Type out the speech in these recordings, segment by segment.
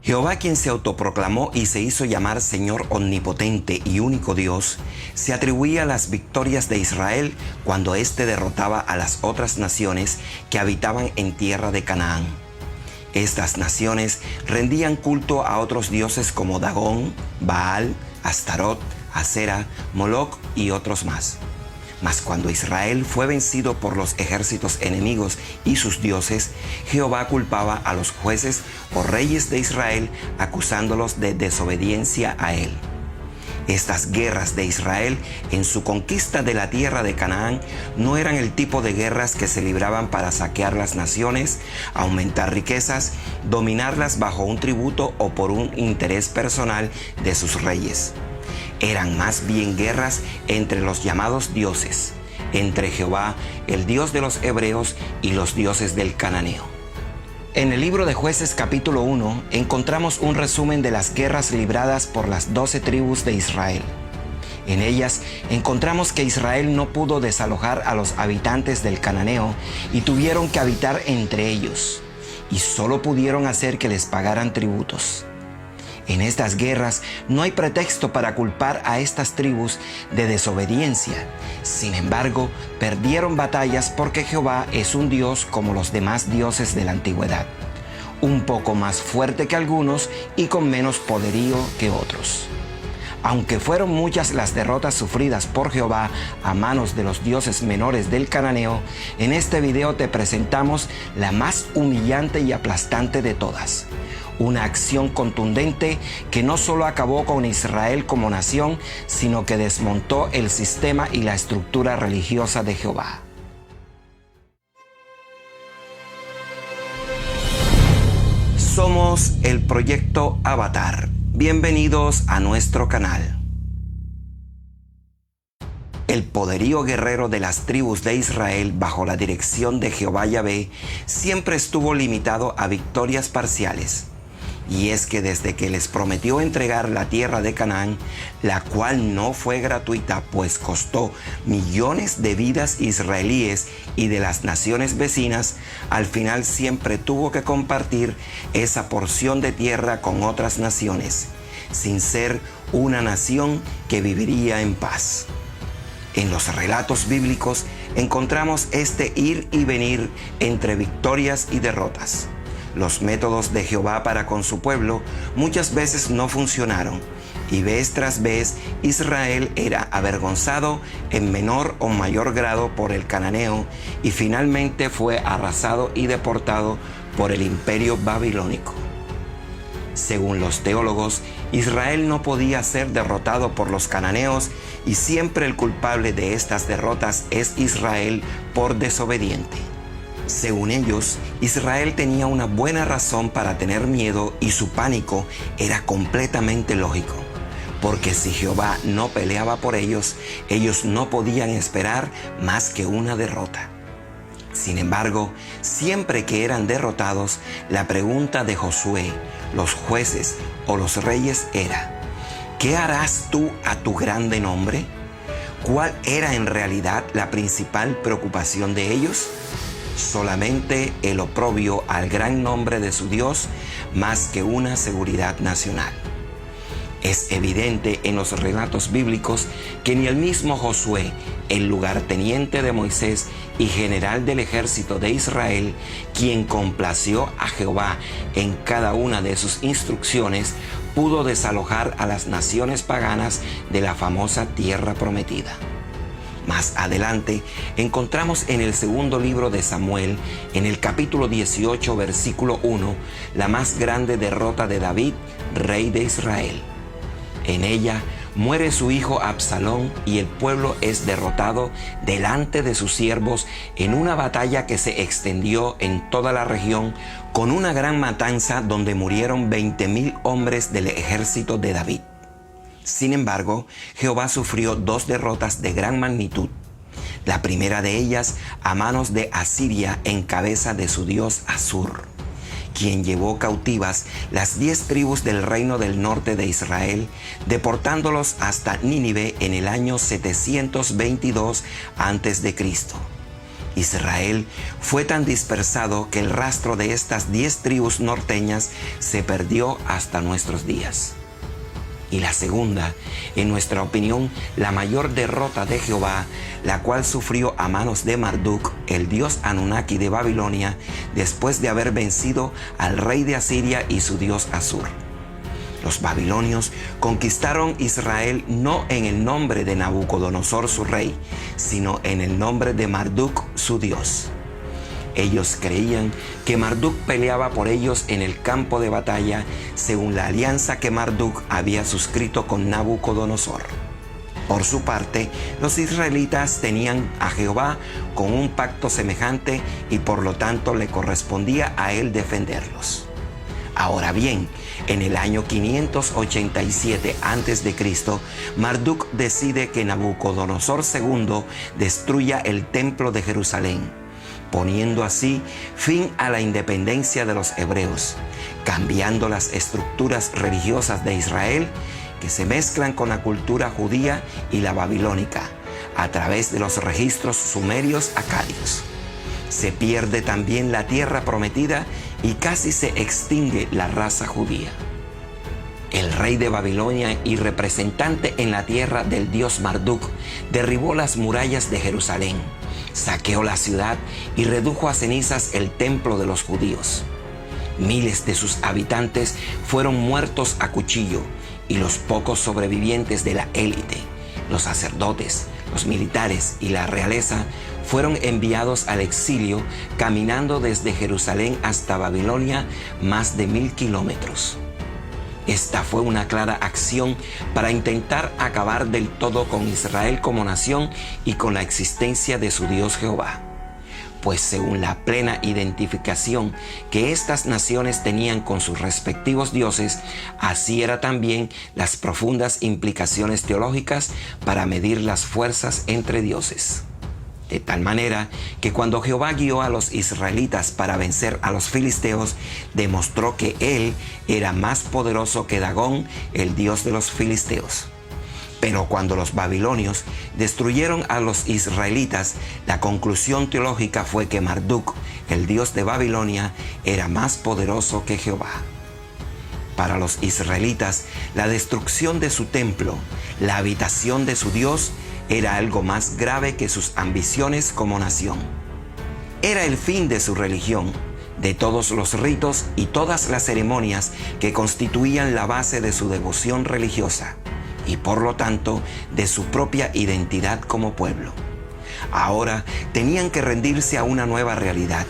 Jehová, quien se autoproclamó y se hizo llamar Señor omnipotente y único Dios, se atribuía las victorias de Israel cuando éste derrotaba a las otras naciones que habitaban en tierra de Canaán. Estas naciones rendían culto a otros dioses como Dagón, Baal, Astarot, Asera, Moloc y otros más. Mas cuando Israel fue vencido por los ejércitos enemigos y sus dioses, Jehová culpaba a los jueces o reyes de Israel, acusándolos de desobediencia a él. Estas guerras de Israel en su conquista de la tierra de Canaán no eran el tipo de guerras que se libraban para saquear las naciones, aumentar riquezas, dominarlas bajo un tributo o por un interés personal de sus reyes. Eran más bien guerras entre los llamados dioses, entre Jehová, el Dios de los hebreos, y los dioses del cananeo. En el libro de Jueces capítulo 1 encontramos un resumen de las guerras libradas por las 12 tribus de Israel. En ellas encontramos que Israel no pudo desalojar a los habitantes del cananeo y tuvieron que habitar entre ellos, y solo pudieron hacer que les pagaran tributos. En estas guerras no hay pretexto para culpar a estas tribus de desobediencia. Sin embargo, perdieron batallas porque Jehová es un Dios como los demás dioses de la antigüedad, un poco más fuerte que algunos y con menos poderío que otros. Aunque fueron muchas las derrotas sufridas por Jehová a manos de los dioses menores del cananeo, en este video te presentamos la más humillante y aplastante de todas. Una acción contundente que no solo acabó con Israel como nación, sino que desmontó el sistema y la estructura religiosa de Jehová. Somos el Proyecto Avatar. Bienvenidos a nuestro canal. El poderío guerrero de las tribus de Israel bajo la dirección de Jehová Yahvé siempre estuvo limitado a victorias parciales. Y es que desde que les prometió entregar la tierra de Canaán, la cual no fue gratuita, pues costó millones de vidas israelíes y de las naciones vecinas, al final siempre tuvo que compartir esa porción de tierra con otras naciones, sin ser una nación que viviría en paz. En los relatos bíblicos encontramos este ir y venir entre victorias y derrotas. Los métodos de Jehová para con su pueblo muchas veces no funcionaron, y vez tras vez Israel era avergonzado en menor o mayor grado por el cananeo y finalmente fue arrasado y deportado por el imperio babilónico. Según los teólogos, Israel no podía ser derrotado por los cananeos y siempre el culpable de estas derrotas es Israel por desobediente. Según ellos, Israel tenía una buena razón para tener miedo y su pánico era completamente lógico, porque si Jehová no peleaba por ellos, ellos no podían esperar más que una derrota. Sin embargo, siempre que eran derrotados, la pregunta de Josué, los jueces o los reyes era: ¿qué harás tú a tu grande nombre? ¿Cuál era en realidad la principal preocupación de ellos? Solamente el oprobio al gran nombre de su Dios, más que una seguridad nacional. Es evidente en los relatos bíblicos que ni el mismo Josué, el lugarteniente de Moisés y general del ejército de Israel, quien complació a Jehová en cada una de sus instrucciones, pudo desalojar a las naciones paganas de la famosa tierra prometida. Más adelante encontramos en el segundo libro de Samuel, en el capítulo 18, versículo 1, la más grande derrota de David, rey de Israel. En ella muere su hijo Absalón y el pueblo es derrotado delante de sus siervos en una batalla que se extendió en toda la región con una gran matanza donde murieron 20,000 hombres del ejército de David. Sin embargo, Jehová sufrió 2 derrotas de gran magnitud. La primera de ellas a manos de Asiria en cabeza de su dios Asur, quien llevó cautivas las 10 tribus del reino del norte de Israel, deportándolos hasta Nínive en el año 722 a.C. Israel fue tan dispersado que el rastro de estas 10 tribus norteñas se perdió hasta nuestros días. Y la segunda, en nuestra opinión, la mayor derrota de Jehová, la cual sufrió a manos de Marduk, el dios Anunnaki de Babilonia, después de haber vencido al rey de Asiria y su dios Asur. Los babilonios conquistaron Israel no en el nombre de Nabucodonosor su rey, sino en el nombre de Marduk su dios. Ellos creían que Marduk peleaba por ellos en el campo de batalla según la alianza que Marduk había suscrito con Nabucodonosor. Por su parte, los israelitas tenían a Jehová con un pacto semejante y por lo tanto le correspondía a él defenderlos. Ahora bien, en el año 587 a.C., Marduk decide que Nabucodonosor II destruya el templo de Jerusalén, poniendo así fin a la independencia de los hebreos, cambiando las estructuras religiosas de Israel que se mezclan con la cultura judía y la babilónica a través de los registros sumerios acadios. Se pierde también la tierra prometida y casi se extingue la raza judía. El rey de Babilonia y representante en la tierra del dios Marduk derribó las murallas de Jerusalén, saqueó la ciudad y redujo a cenizas el templo de los judíos. Miles de sus habitantes fueron muertos a cuchillo y los pocos sobrevivientes de la élite, los sacerdotes, los militares y la realeza fueron enviados al exilio caminando desde Jerusalén hasta Babilonia más de 1000 kilómetros. Esta fue una clara acción para intentar acabar del todo con Israel como nación y con la existencia de su Dios Jehová. Pues según la plena identificación que estas naciones tenían con sus respectivos dioses, así era también las profundas implicaciones teológicas para medir las fuerzas entre dioses. De tal manera que cuando Jehová guió a los israelitas para vencer a los filisteos, demostró que él era más poderoso que Dagón, el dios de los filisteos. Pero cuando los babilonios destruyeron a los israelitas, la conclusión teológica fue que Marduk, el dios de Babilonia, era más poderoso que Jehová. Para los israelitas, la destrucción de su templo, la habitación de su Dios, era algo más grave que sus ambiciones como nación. Era el fin de su religión, de todos los ritos y todas las ceremonias que constituían la base de su devoción religiosa y por lo tanto de su propia identidad como pueblo. Ahora tenían que rendirse a una nueva realidad.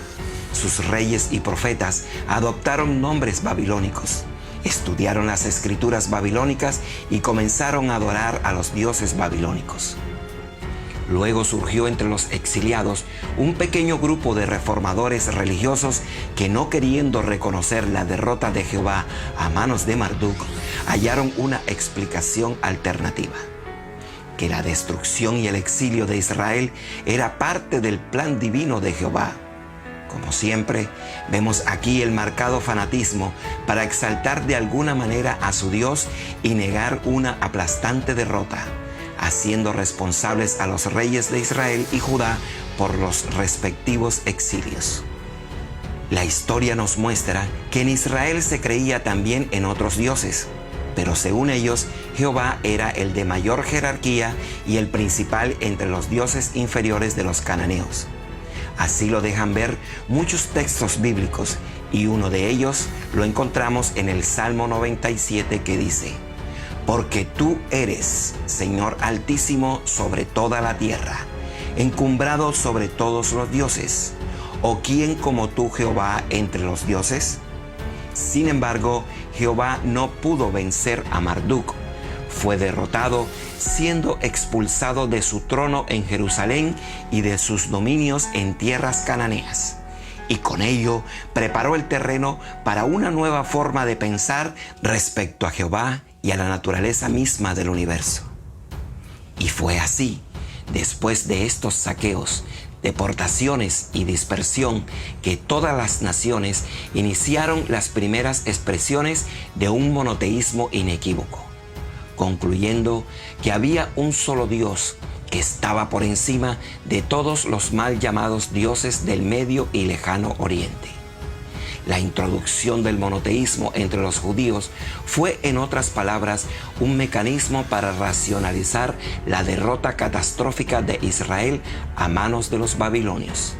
Sus reyes y profetas adoptaron nombres babilónicos, estudiaron las escrituras babilónicas y comenzaron a adorar a los dioses babilónicos. Luego surgió entre los exiliados un pequeño grupo de reformadores religiosos que, no queriendo reconocer la derrota de Jehová a manos de Marduk, hallaron una explicación alternativa: que la destrucción y el exilio de Israel era parte del plan divino de Jehová. Como siempre, vemos aquí el marcado fanatismo para exaltar de alguna manera a su Dios y negar una aplastante derrota, haciendo responsables a los reyes de Israel y Judá por los respectivos exilios. La historia nos muestra que en Israel se creía también en otros dioses, pero según ellos, Jehová era el de mayor jerarquía y el principal entre los dioses inferiores de los cananeos. Así lo dejan ver muchos textos bíblicos, y uno de ellos lo encontramos en el Salmo 97, que dice: «Porque tú eres, Señor Altísimo, sobre toda la tierra, encumbrado sobre todos los dioses. ¿O quién como tú, Jehová, entre los dioses?». Sin embargo, Jehová no pudo vencer a Marduk. Fue derrotado, siendo expulsado de su trono en Jerusalén y de sus dominios en tierras cananeas. Y con ello preparó el terreno para una nueva forma de pensar respecto a Jehová y a la naturaleza misma del universo. Y fue así, después de estos saqueos, deportaciones y dispersión, que todas las naciones iniciaron las primeras expresiones de un monoteísmo inequívoco, concluyendo que había un solo Dios que estaba por encima de todos los mal llamados dioses del Medio y Lejano Oriente. La introducción del monoteísmo entre los judíos fue, en otras palabras, un mecanismo para racionalizar la derrota catastrófica de Israel a manos de los babilonios.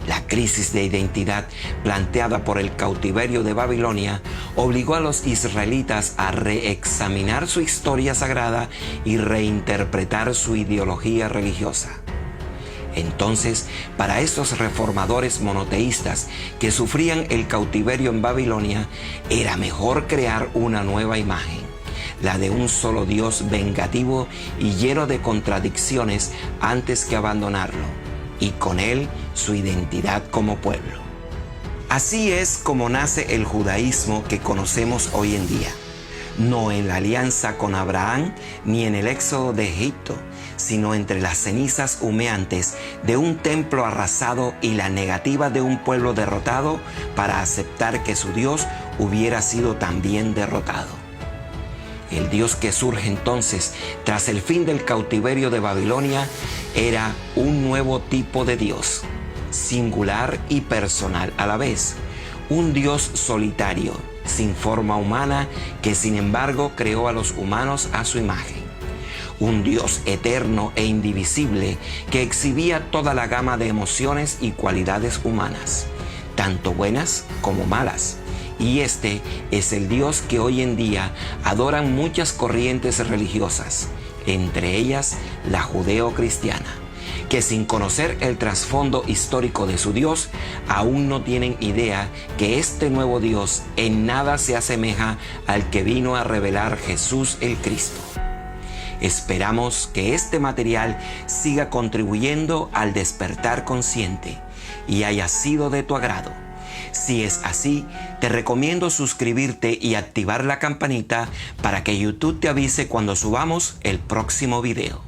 La crisis de identidad planteada por el cautiverio de Babilonia obligó a los israelitas a reexaminar su historia sagrada y reinterpretar su ideología religiosa. Entonces, para estos reformadores monoteístas que sufrían el cautiverio en Babilonia, era mejor crear una nueva imagen, la de un solo Dios vengativo y lleno de contradicciones, antes que abandonarlo, y con él su identidad como pueblo. Así es como nace el judaísmo que conocemos hoy en día, no en la alianza con Abraham ni en el éxodo de Egipto, sino entre las cenizas humeantes de un templo arrasado y la negativa de un pueblo derrotado para aceptar que su Dios hubiera sido también derrotado. El Dios que surge entonces tras el fin del cautiverio de Babilonia era un nuevo tipo de Dios, singular y personal a la vez, un Dios solitario, sin forma humana, que sin embargo creó a los humanos a su imagen. Un Dios eterno e indivisible que exhibía toda la gama de emociones y cualidades humanas, tanto buenas como malas. Y este es el Dios que hoy en día adoran muchas corrientes religiosas, entre ellas la judeo-cristiana, que sin conocer el trasfondo histórico de su Dios, aún no tienen idea que este nuevo Dios en nada se asemeja al que vino a revelar Jesús el Cristo. Esperamos que este material siga contribuyendo al despertar consciente y haya sido de tu agrado. Si es así, te recomiendo suscribirte y activar la campanita para que YouTube te avise cuando subamos el próximo video.